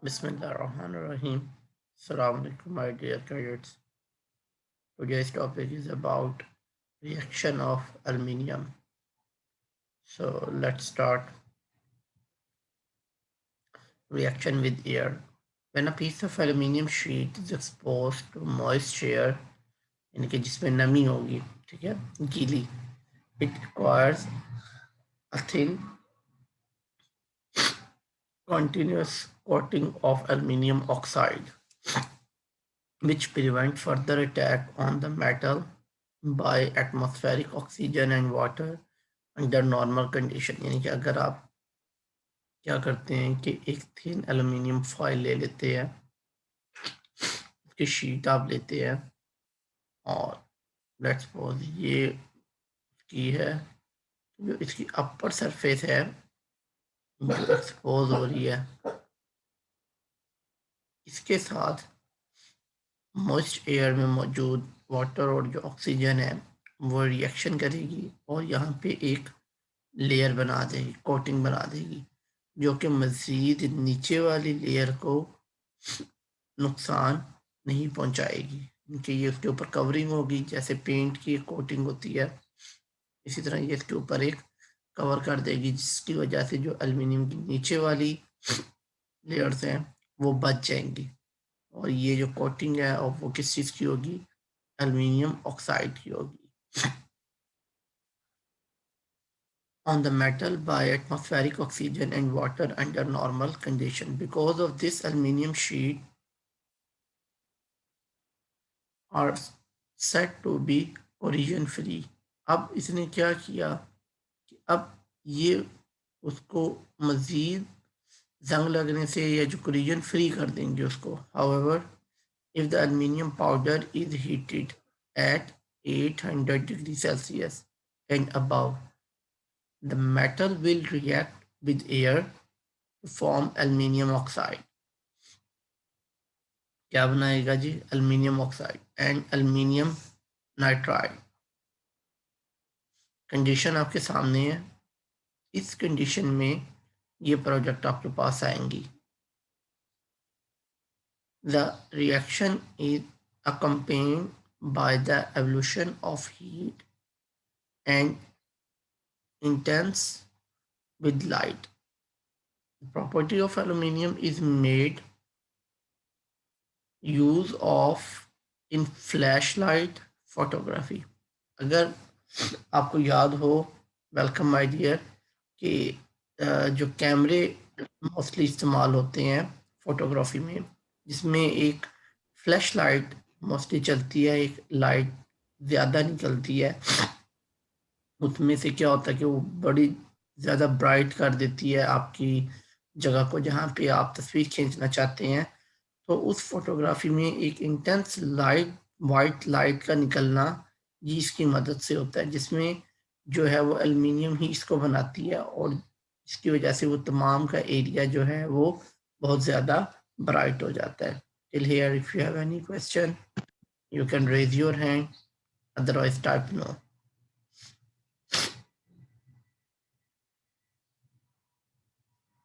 Bismillahirrahmanirrahim. Assalamu alaikum, my dear cadets. Today's topic is about reaction of aluminium. So let's start. Reaction with air. When a piece of aluminium sheet is exposed to moist air, यानी कि जिसमें नमी होगी, ठीक है, गीली, it requires a thin continuous coating of aluminium oxide, which prevent further attack on the metal by atmospheric oxygen and water under normal condition. यानी कि अगर आप क्या करते हैं कि एक थिन एल्यूमिनियम फॉयल ले लेते हैं, उसकी शीट आप लेते हैं और लेट्स सपोज ये की है, जो इसकी अपर सरफेस है जो एक्सपोज हो रही है, इसके साथ मॉइस्ट एयर में मौजूद वाटर और जो ऑक्सीजन है वो रिएक्शन करेगी और यहाँ पे एक लेयर बना देगी, कोटिंग बना देगी, जो कि मज़ीद नीचे वाली लेयर को नुकसान नहीं पहुंचाएगी, क्योंकि ये उसके ऊपर कवरिंग होगी। जैसे पेंट की कोटिंग होती है, इसी तरह ये इसके ऊपर एक कवर कर देगी, जिसकी वजह से जो एल्युमिनियम की नीचे वाली लेयर्स हैं वो बच जाएंगी। और ये जो कोटिंग है और वो किस चीज़ की होगी? एल्युमिनियम ऑक्साइड की होगी on the metal by atmospheric oxygen and water under normal condition. Because of this, aluminium sheet are said to be corrosion free. अब इसने क्या किया कि अब ये उसको मज़ीद जंग लगने से या जो corrosion फ्री कर देंगे उसको। However, if the aluminium powder is heated at 800 degrees Celsius and above, the metal will react with air to form aluminium oxide. क्या बनाएगा जी? aluminium oxide and aluminium nitride. Condition आपके सामने है। इस कंडीशन में ये प्रोडक्ट आपके पास आएंगी। The reaction is accompanied by the evolution of heat and intense with light. The property of aluminium is made use of in flashlight photography. अगर आपको याद हो, वेलकम माय डियर, कि जो कैमरे मोस्टली इस्तेमाल होते हैं फोटोग्राफी में, जिसमें एक फ्लैश लाइट मोस्टली चलती है, एक लाइट ज़्यादा निकलती है, उसमें से क्या होता है कि वो बड़ी ज़्यादा ब्राइट कर देती है आपकी जगह को जहाँ पे आप तस्वीर खींचना चाहते हैं। तो उस फोटोग्राफी में एक इंटेंस लाइट, वाइट लाइट का निकलना ये इसकी मदद से होता है, जिसमें जो है वो एल्युमिनियम ही इसको बनाती है और इसकी वजह से वो तमाम का एरिया जो है वो बहुत ज़्यादा ब्राइट हो जाता है। Till here if you have any question you can raise your hand, otherwise type no.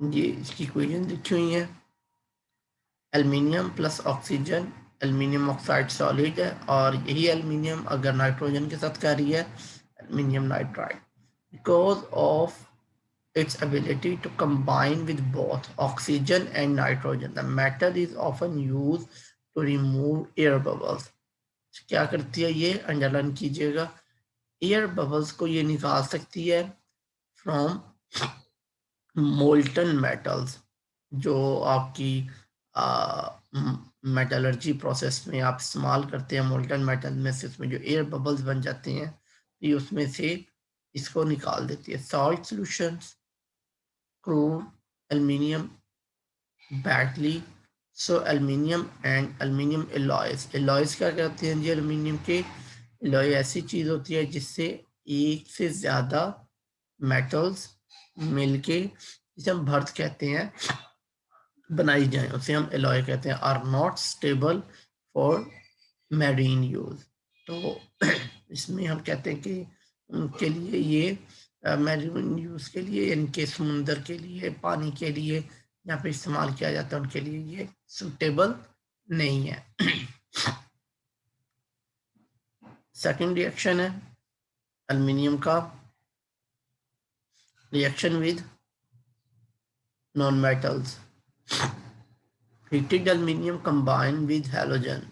ये इसकी इक्वेशन लिखी हुई है। Aluminium plus oxygen aluminium oxide solid है, और यही एल्युमिनियम अगर नाइट्रोजन के साथ कार्य है aluminium nitride. Because of its ability to combine with both oxygen and nitrogen, the metal is often used to remove air bubbles. क्या करती है ये? अंडरलाइन कीजिएगा। एयर बबल्स को ये निकाल सकती है फ्रॉम मोल्टन मेटल्स, जो आपकी मेटलर्जी प्रोसेस में आप इस्तेमाल करते हैं। मोल्टन मेटल में से उसमें जो एयर बबल्स बन जाते हैं, ये उसमें से इसको निकाल देती है। Salt solutions, crude, aluminium, बैटली, so aluminium and aluminium alloys. Alloys क्या कहते हैं जी? एल्युमिनियम के एलॉय ऐसी चीज़ होती है जिससे एक से ज़्यादा मेटल्स मिलके, जिसे हम भर्त कहते हैं, बनाई जाए, उसे हम एलॉय कहते हैं। Are not stable for marine use. तो इसमें हम कहते हैं कि उनके लिए ये मैरीन यूज के लिए, इनके समुंदर के लिए, पानी के लिए यहाँ पे इस्तेमाल किया जाता है उनके लिए ये सूटेबल नहीं है। सेकंड रिएक्शन है एल्युमिनियम का, reaction with non metals. Heated aluminium combined with halogen,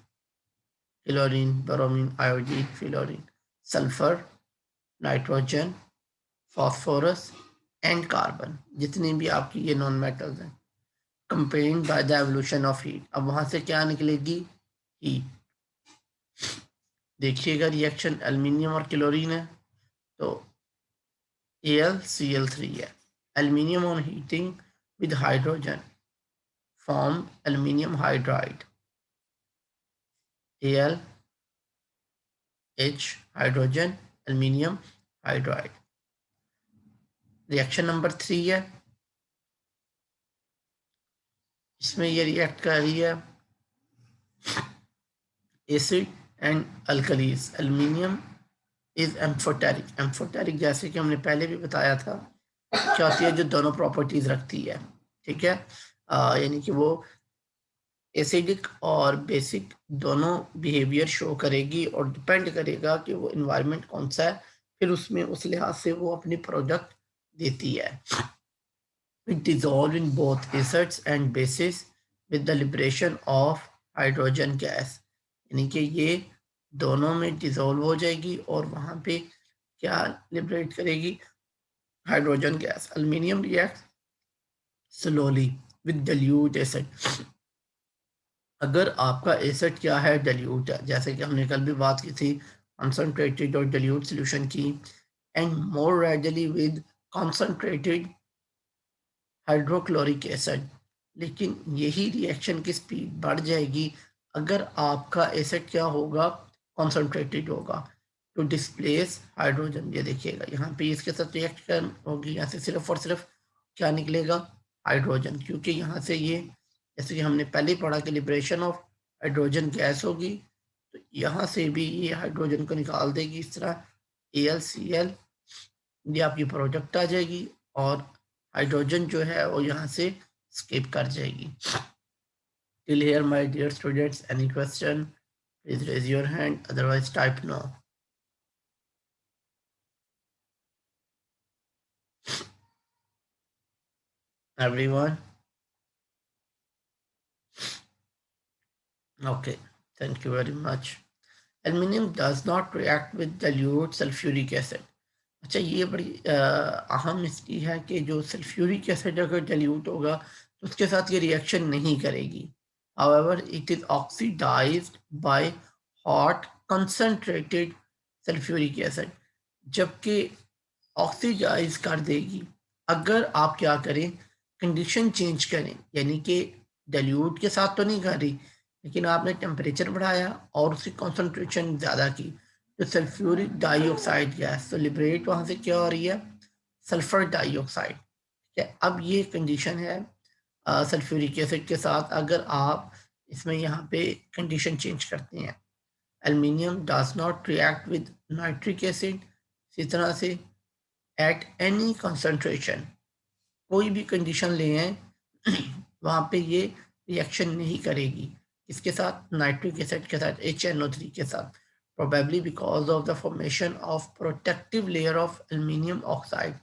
chlorine, bromine, iodine, fluorine, sulfur, nitrogen, phosphorus and carbon, जितने भी आपकी ये नॉन मेटल्स हैं, companied by the evolution of heat. अब वहां से क्या निकलेगी? हीट। देखिएगा रिएक्शन एल्युमिनियम और क्लोरीन है तो AlCl3 है। Aluminium on heating with hydrogen form aluminium hydride, Al H hydrogen aluminium hydride. Reaction number 3 है, इसमें ये रिएक्ट कर रही है acid and alkalis. Aluminium is amphoteric. Amphoteric जैसे कि हमने पहले भी बताया था क्या होती है, जो दोनों प्रॉपर्टीज रखती है, ठीक है। यानी कि वो एसिडिक और बेसिक दोनों बिहेवियर शो करेगी और डिपेंड करेगा कि वो इन्वायरमेंट कौन सा है, फिर उसमें उस लिहाज से वो अपनी प्रोडक्ट देती है। It dissolve in both acids and bases with the liberation of hydrogen gas। यानी कि ये दोनों में डिसॉल्व हो जाएगी और वहां पे क्या लिबरेट करेगी? Hydrogen gas. Aluminium react slowly with dilute acid. अगर आपका एसिड क्या है? dilute है, जैसे कि हमने कल भी बात की थी concentrated और dilute solution की, and more readily with concentrated hydrochloric acid. लेकिन यही रिएक्शन की स्पीड बढ़ जाएगी अगर आपका एसिड क्या होगा? कॉन्सेंट्रेटेड होगा टू डिस्प्लेस हाइड्रोजन। ये देखिएगा यहाँ पे इसके साथ रिएक्शन होगी, यहाँ से सिर्फ और सिर्फ क्या निकलेगा? हाइड्रोजन, क्योंकि यहाँ से ये जैसे कि हमने पहले पढ़ा कि लिबरेशन ऑफ हाइड्रोजन गैस होगी, तो यहाँ से भी ये हाइड्रोजन को निकाल देगी इस तरह AlCl, ये आपकी प्रोडक्ट आ जाएगी और हाइड्रोजन जो है वो यहाँ से स्किप कर जाएगी। Till here my dear students, any question? Please raise your hand, otherwise type no. Everyone? Okay, thank you very much. Aluminium does not react with dilute sulfuric acid। अच्छा, ये बड़ी अहम इसकी है कि जो सल्फ्यूरिक एसिड अगर डाइल्यूट होगा तो उसके साथ ये रिएक्शन नहीं करेगी। However, it is oxidized by hot concentrated sulfuric acid, जबकि ऑक्सीडाइज कर देगी अगर आप क्या करें? कंडीशन चेंज करें, यानी कि डाइल्यूट के साथ तो नहीं कर रही, लेकिन आपने टेम्परेचर बढ़ाया और उसकी कॉन्सेंट्रेशन ज़्यादा की, तो सल्फ्यूरिक डाइऑक्साइड गैस तो लिबरेट वहाँ से क्या हो रही है? Sulphur dioxide. ठीक है, अब ये कंडीशन है सल्फ्यूरिक एसिड के साथ। अगर आप इसमें यहाँ पे कंडीशन चेंज करते हैं, aluminium does not react with nitric acid, इसी तरह से एट एनी कंसंट्रेशन, कोई भी कंडीशन ले हैं वहाँ पे ये रिएक्शन नहीं करेगी। इसके साथ? नाइट्रिक एसिड के साथ, HNO3 के साथ, probably because of the formation of protective layer of aluminium oxide.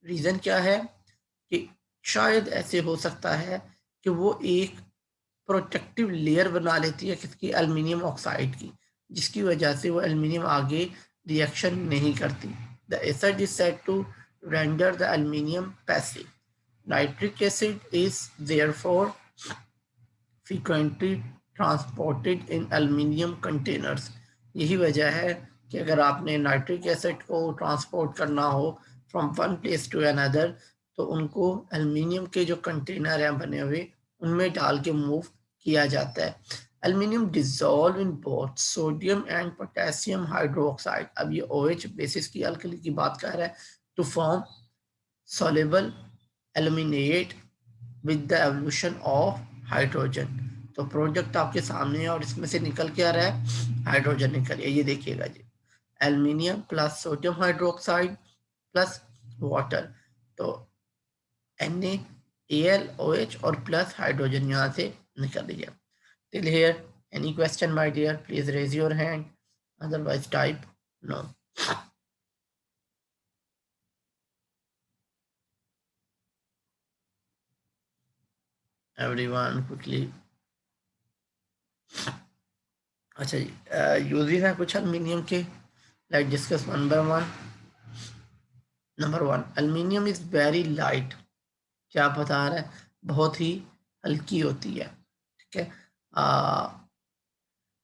Reason क्या है कि शायद ऐसे हो सकता है कि वो एक प्रोटेक्टिव लेयर बना लेती है किसकी? एल्युमिनियम ऑक्साइड की, जिसकी वजह से वो एल्युमिनियम आगे रिएक्शन नहीं करती। The acid is said to render the aluminium passive. Nitric acid is therefore frequently transported in aluminium containers। यही वजह है कि अगर आपने नाइट्रिक एसिड को ट्रांसपोर्ट करना हो from one place to another, तो उनको एल्युमिनियम के जो कंटेनर हैं बने हुए, उनमें डाल के मूव किया जाता है। Aluminium dissolve in both sodium and potassium hydroxide. अब ये OH बेसिस की अल्कली की बात कर रहा है, to form soluble aluminate with the evolution of hydrogen. तो प्रोडक्ट आपके सामने है और इसमें से निकल के आ रहा है हाइड्रोजन निकल है। ये देखिएगा जी, aluminium plus sodium hydroxide plus water, तो Na AlOH और प्लस हाइड्रोजन यहाँ से निकल रही है। Till here, any question, my dear? Please raise your hand. Otherwise, type no. Everyone, quickly. अच्छा जी, यूजेस हैं कुछ एल्युमिनियम के. Let's discuss one by one. Number one, aluminium is very light. क्या बता रहा है? बहुत ही हल्की होती है. ठीक है.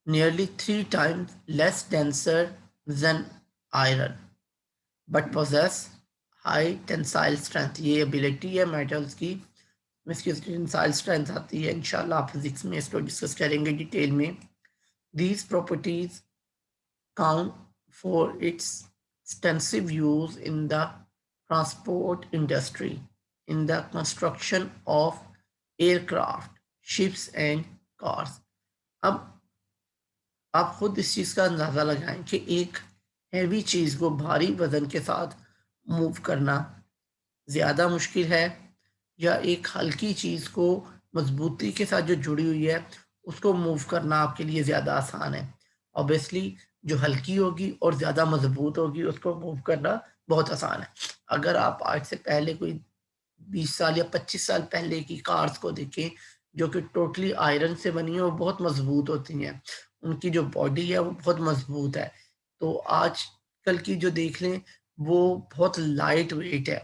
Nearly 3 times less denser than iron, but possess high tensile strength. ये ability है metals की. इसकी टेंसाइल स्ट्रेंथ आती है. इंशाल्लाह आप फिजिक्स में इसको डिस्कस करेंगे डिटेल में. These properties count for its extensive use in the transport industry, in the construction of aircraft, ships and cars. अब आप खुद इस चीज़ का अंदाज़ा लगाएं कि एक हैवी चीज़ को भारी वजन के साथ मूव करना ज़्यादा मुश्किल है या एक हल्की चीज़ को मजबूती के साथ जो जुड़ी हुई है उसको मूव करना आपके लिए ज़्यादा आसान है. ऑब्वियसली जो हल्की होगी और ज़्यादा मजबूत होगी उसको मूव करना बहुत आसान है. अगर आप आज से पहले कोई 20 साल या 25 साल पहले की कार्स को देखें जो कि टोटली आयरन से बनी है, वो बहुत मजबूत होती हैं. उनकी जो बॉडी है वो बहुत मजबूत है. तो आजकल की जो देख लें वो बहुत लाइट वेट है.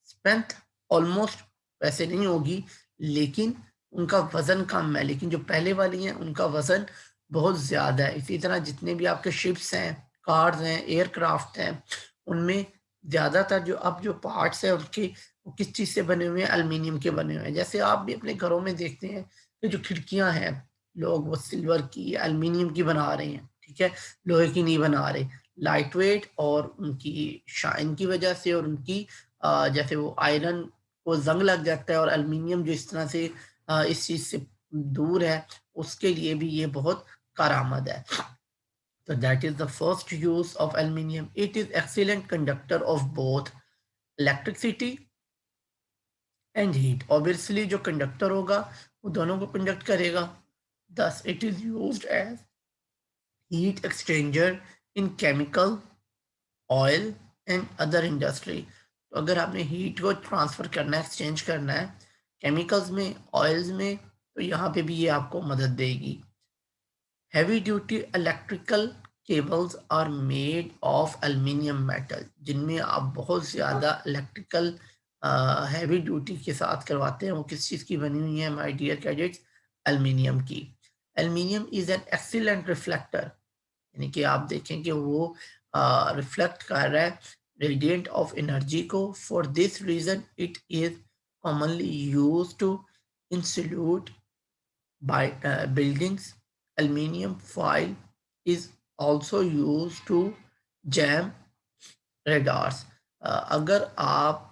स्ट्रेंथ ऑलमोस्ट वैसे नहीं होगी लेकिन उनका वजन कम है. लेकिन जो पहले वाली हैं उनका वजन बहुत ज़्यादा है. इसी तरह जितने भी आपके शिप्स हैं, कार्स हैं, एयरक्राफ्ट हैं, उनमें ज़्यादातर जो अब जो पार्ट्स हैं उनके वो किस चीज़ से बने हुए हैं? एल्युमिनियम के बने हुए हैं. जैसे आप भी अपने घरों में देखते हैं कि जो खिड़कियां हैं लोग वो सिल्वर की, एल्युमिनियम की बना रहे हैं. ठीक है, लोहे की नहीं बना रहे. लाइट वेट और उनकी शाइन की वजह से और उनकी जैसे वो आयरन को जंग लग जाता है और एल्युमिनियम जो इस तरह से इस चीज़ से दूर है उसके लिए भी ये बहुत कारआमद है. So that is the first use of aluminium. It is excellent conductor of both electricity and heat. Obviously जो कंडक्टर होगा वो दोनों को कंडक्ट करेगा. Thus it is used as heat exchanger in chemical, oil and other industry. तो अगर आपने heat को ट्रांसफर करना है, एक्सचेंज करना है केमिकल्स में, ऑयल्स में, तो यहाँ पे भी ये आपको मदद देगी. Heavy duty electrical cables are made of aluminium metal, जिनमें आप बहुत ज़्यादा इलेक्ट्रिकल हैवी ड्यूटी के साथ करवाते हैं. वो किस चीज़ की बनी हुई है माय डियर कैडेट्स? एल्युमिनियम की. Aluminium is an excellent reflector, यानी कि आप देखें कि वो रिफ्लेक्ट कर रहा है रेडिएंट ऑफ एनर्जी को. For this reason it is commonly use to insulate by buildings. Aluminium foil is also used to jam radars. अगर आप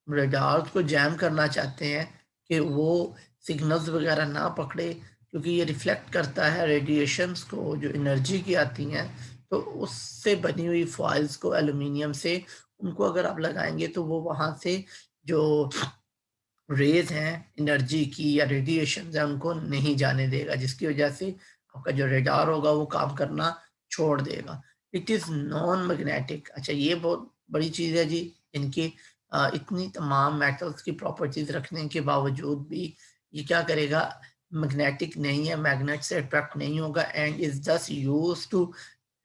रडार्स को जैम करना चाहते हैं कि वो सिग्नल्स वगैरह ना पकड़े क्योंकि ये रिफ्लेक्ट करता है रेडिएशंस को जो एनर्जी की आती हैं, तो उससे बनी हुई फॉइल्स को एल्युमिनियम से उनको अगर आप लगाएंगे तो वो वहाँ से जो रेज हैं एनर्जी की या रेडिएशन है उनको नहीं जाने देगा, जिसकी वजह से आपका जो रेडार होगा वो काम करना छोड़ देगा. It is non magnetic. अच्छा ये बहुत बड़ी चीज़ है जी. इनकी इतनी तमाम मेटल्स की प्रॉपर्टीज रखने के बावजूद भी ये क्या करेगा? मैग्नेटिक नहीं है, मैग्नेट से अट्रैक्ट नहीं होगा and is just use to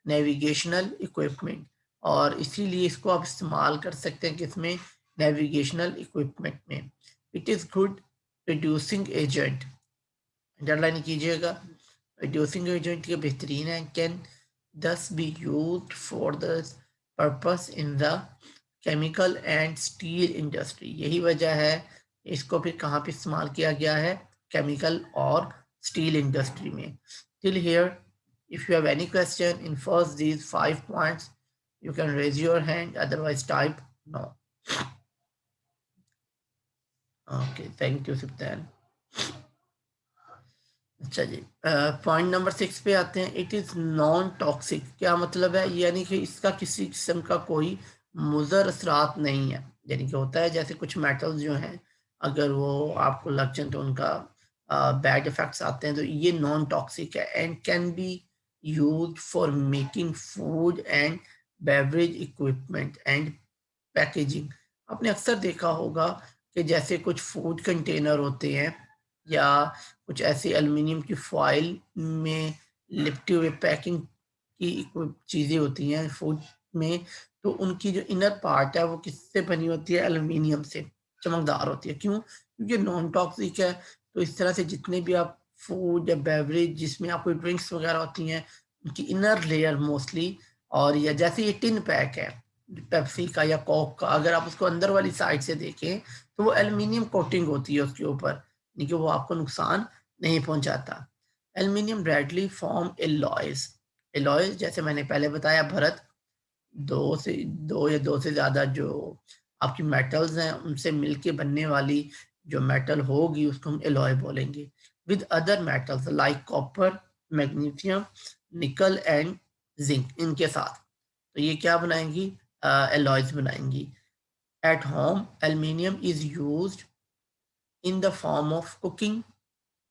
navigational equipment. और इसीलिए इसको आप इस्तेमाल कर सकते हैं किसमें? नेविगेशनल इक्विपमेंट में. It is good reducing agent. Underline कीजिएगा, रिड्यूसिंग एजेंट के बेहतरीन है. Can this be used for the purpose in the chemical and steel industry. यही वजह है इसको फिर कहाँ पे इस्तेमाल किया गया है? केमिकल और स्टील इंडस्ट्री में. Till here if you have any question in first these 5 points you can raise your hand, otherwise type no. Okay, thank you Siptan. अच्छा जी, पॉइंट नंबर 6 पे आते हैं. It is non toxic. क्या मतलब है? यानी कि इसका किसी किस्म का कोई मुज़र असरात नहीं है. यानी कि होता है जैसे कुछ मेटल्स जो हैं अगर वो आपको लग जाए तो उनका बैड इफेक्ट्स आते हैं। तो ये नॉन टॉक्सिक है and can be use for making food and beverage equipment and packaging. आपने अक्सर देखा होगा कि जैसे कुछ फूड कंटेनर होते हैं या कुछ ऐसी एल्युमिनियम की फॉइल में लिपटे हुए पैकिंग की चीज़ें होती हैं फूड में, तो उनकी जो इनर पार्ट है वो किससे बनी होती है? एल्युमिनियम से, चमकदार होती है। क्यों? क्योंकि नॉन टॉक्सिक है। तो इस तरह से जितने भी आप फूड या बेवरेज जिसमें आपको ड्रिंक्स वगैरह होती हैं, उनकी इनर लेयर मोस्टली, और या जैसे ये टिन पैक है पेप्सी का या कोक का, अगर आप उसको अंदर वाली साइड से देखें तो वो एल्युमिनियम कोटिंग होती है उसके ऊपर, यानी कि वो आपको नुकसान नहीं पहुंचाता। Aluminium readily form alloys. Alloys जैसे मैंने पहले बताया भरत, दो या दो से ज्यादा जो आपकी मेटल्स हैं उनसे मिलके बनने वाली जो मेटल होगी उसको हम एलॉय बोलेंगे, with other metals like copper, magnesium, निकल एंड जिंक, इनके साथ। तो ये क्या बनाएंगी? एलॉयज बनाएंगी। At home aluminium is used in the form of cooking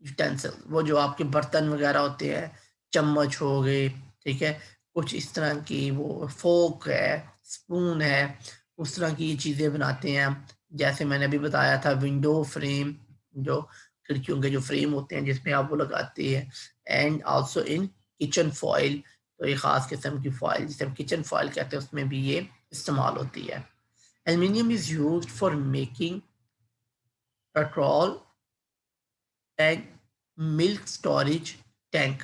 utensil, वो जो आपके बर्तन वगैरह होते हैं, चम्मच हो गए, ठीक है, कुछ इस तरह की, वो फोक है, स्पून है, उस तरह की ये चीज़ें बनाते हैं। जैसे मैंने अभी बताया था विंडो फ्रेम, जो खिड़कियों के जो फ्रेम होते हैं जिसमें आप वो लगाते हैं, and also in kitchen foil, तो ये ख़ास किस्म की फॉइल जिसे हम किचन फॉइल कहते हैं उसमें भी ये इस्तेमाल होती है। Aluminium is used for making petrol tank, milk storage tank,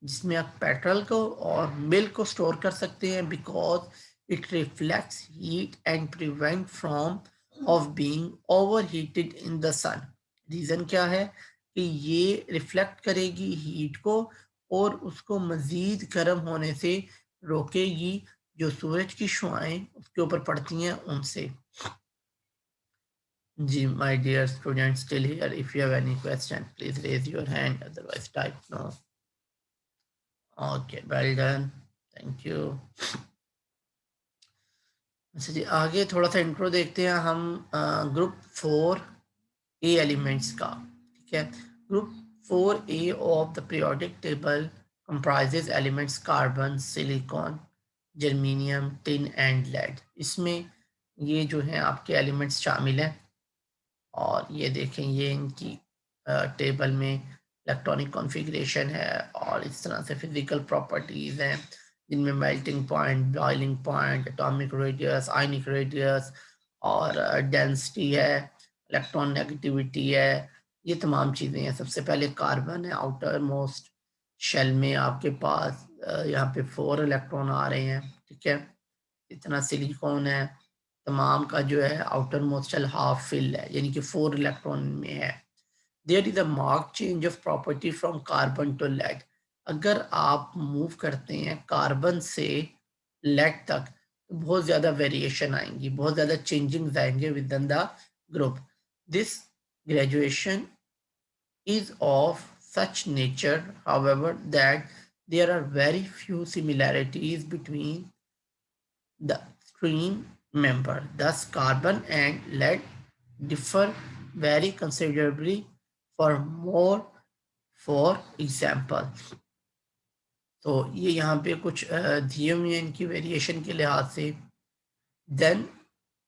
जिसमें आप पेट्रोल को और मिल्क को स्टोर कर सकते हैं, because it reflects heat and prevent from of being over heated in the sun. Reason क्या है कि ये रिफ्लेक्ट करेगी हीट को और उसको मज़ीद गर्म होने से रोकेगी, जो सूरज की शुआएं उसके ऊपर पड़ती हैं उनसे। जी, my dear students, still here. If you have any question, please raise your hand. Otherwise, type no. Okay, well done. Thank you. अच्छा जी, आगे थोड़ा सा इंट्रो देखते हैं हम ग्रुप 4A एलिमेंट्स का। ठीक है, group 4A of the periodic table comprises elements carbon, silicon, germanium, tin and lead. इसमें ये जो हैं आपके एलिमेंट्स शामिल हैं, और ये देखें ये इनकी टेबल में इलेक्ट्रॉनिक कॉन्फ़िगरेशन है और इस तरह से फिजिकल प्रॉपर्टीज़ हैं जिनमें melting point, boiling point, atomic radius, ionic radius और डेंसिटी है, इलेक्ट्रॉन नेगेटिविटी है, ये तमाम चीज़ें हैं। सबसे पहले कार्बन है, आउटर मोस्ट शेल में आपके पास यहाँ पे 4 इलेक्ट्रॉन आ रहे हैं, ठीक है। इतना सिलिकॉन है, तमाम का जो है outer most shell half fill है, यानी कि 4 इलेक्ट्रॉन में है। There is a mark change of property from carbon to lead. अगर आप मूव करते हैं कार्बन से लेड तक तो बहुत ज़्यादा वेरिएशन आएंगी, बहुत ज़्यादा चेंजिंग्स आएंगे with in the group. This graduation is of such nature, however, that there are very few similarities between the stream member. Thus, carbon and lead differ very considerably. For more, for example, तो ये यहाँ पे कुछ दिए हुए हैं इनकी variation के लिहाज से। Then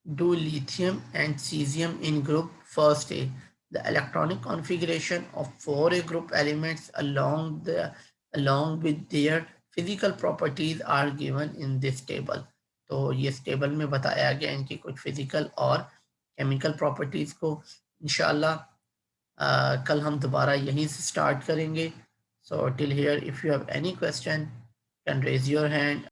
do lithium and cesium in group first A. The electronic configuration of 4A group elements along with their physical properties are given in this table. तो ये इस टेबल में बताया गया इनकी कुछ फिजिकल और केमिकल प्रॉपर्टीज को। इंशाल्लाह कल हम दोबारा यहीं से स्टार्ट करेंगे। So till here if you have any question can raise your hand.